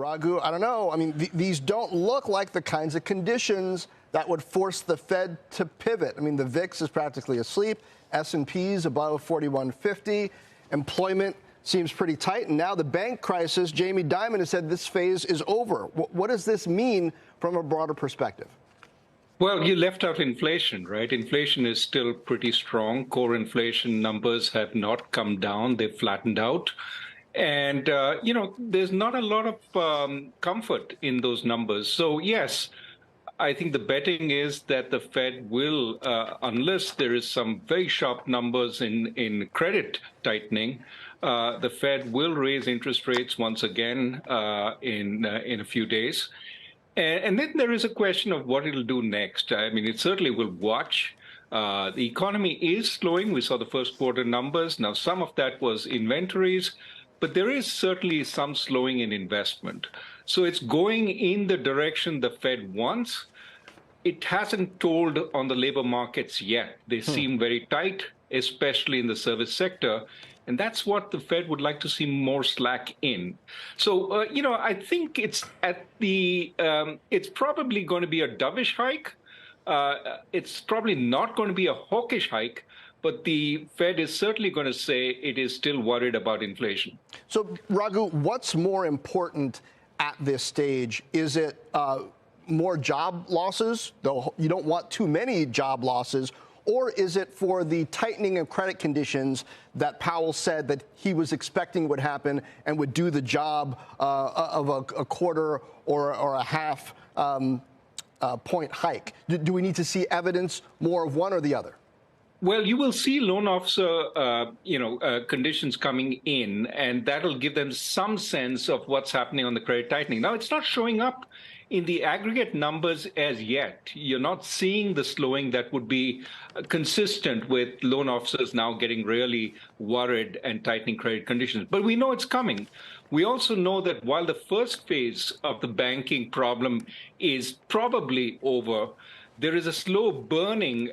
Raghu, I don't know. I mean, these don't look like the kinds of conditions that would force the Fed to pivot. I mean, the VIX is practically asleep. S&P's above 4150. Employment seems pretty tight. And now the bank crisis, Jamie Dimon has said this phase is over. What does this mean from a broader perspective? Well, you left out inflation, right? Inflation is still pretty strong. Core inflation numbers have not come down. They've flattened out. And, there's not a lot of comfort in those numbers. So, yes, I think the betting is that the Fed will, unless there is some very sharp numbers in credit tightening, the Fed will raise interest rates once again in a few days. And then there is a question of what it'll do next. I mean, it certainly will watch. The economy is slowing. We saw the first quarter numbers. Now, some of that was inventories, but there is certainly some slowing in investment. So it's going in the direction the Fed wants. It hasn't told on the labor markets yet. They seem very tight, especially in the service sector. And that's what the Fed would like to see more slack in. So, I think it's it's probably going to be a dovish hike. It's probably not going to be a hawkish hike, but the Fed is certainly going to say it is still worried about inflation. So, Raghu, what's more important at this stage? Is it more job losses, though you don't want too many job losses, or is it for the tightening of credit conditions that Powell said that he was expecting would happen and would do the job of a quarter or a half point hike? Do we need to see evidence more of one or the other? Well, you will see loan officer, conditions coming in, and that'll give them some sense of what's happening on the credit tightening. Now, it's not showing up in the aggregate numbers as yet. You're not seeing the slowing that would be consistent with loan officers now getting really worried and tightening credit conditions. But we know it's coming. We also know that while the first phase of the banking problem is probably over, there is a slow burning,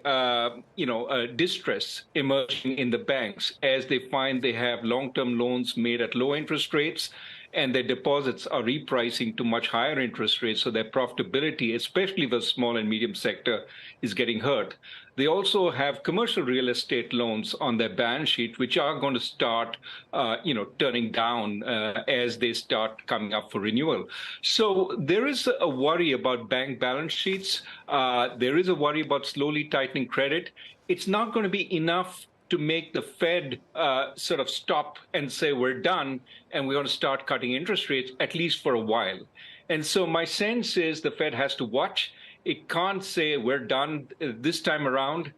distress emerging in the banks as they find they have long-term loans made at low interest rates and their deposits are repricing to much higher interest rates. So their profitability, especially the small and medium sector, is getting hurt. They also have commercial real estate loans on their balance sheet, which are going to start, turning down as they start coming up for renewal. So there is a worry about bank balance sheets. There is a worry about slowly tightening credit. It's not going to be enough to make the Fed sort of stop and say, we're done, and we're going to start cutting interest rates, at least for a while. And so my sense is the Fed has to watch. It can't say we're done this time around.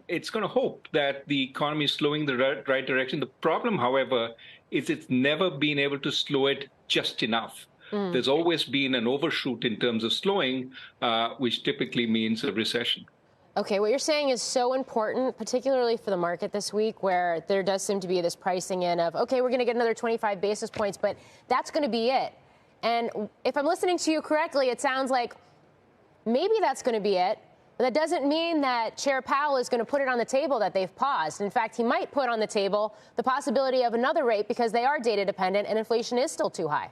It's going to hope that the economy is slowing the right direction. The problem, however, is it's never been able to slow it just enough. There's always been an overshoot in terms of slowing, which typically means a recession. Okay, what you're saying is so important, particularly for the market this week, where there does seem to be this pricing in of, okay, we're going to get another 25 basis points, but that's going to be it. And if I'm listening to you correctly, it sounds like maybe that's going to be it. But that doesn't mean that Chair Powell is going to put it on the table that they've paused. In fact, he might put on the table the possibility of another rate because they are data dependent and inflation is still too high.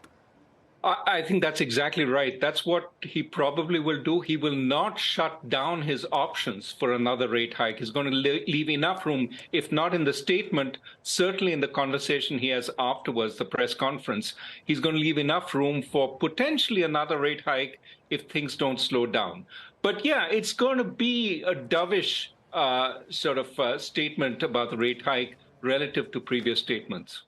I think that's exactly right. That's what he probably will do. He will not shut down his options for another rate hike. He's going to leave enough room, if not in the statement, certainly in the conversation he has afterwards, the press conference. He's going to leave enough room for potentially another rate hike if things don't slow down. But yeah, it's going to be a dovish statement about the rate hike relative to previous statements.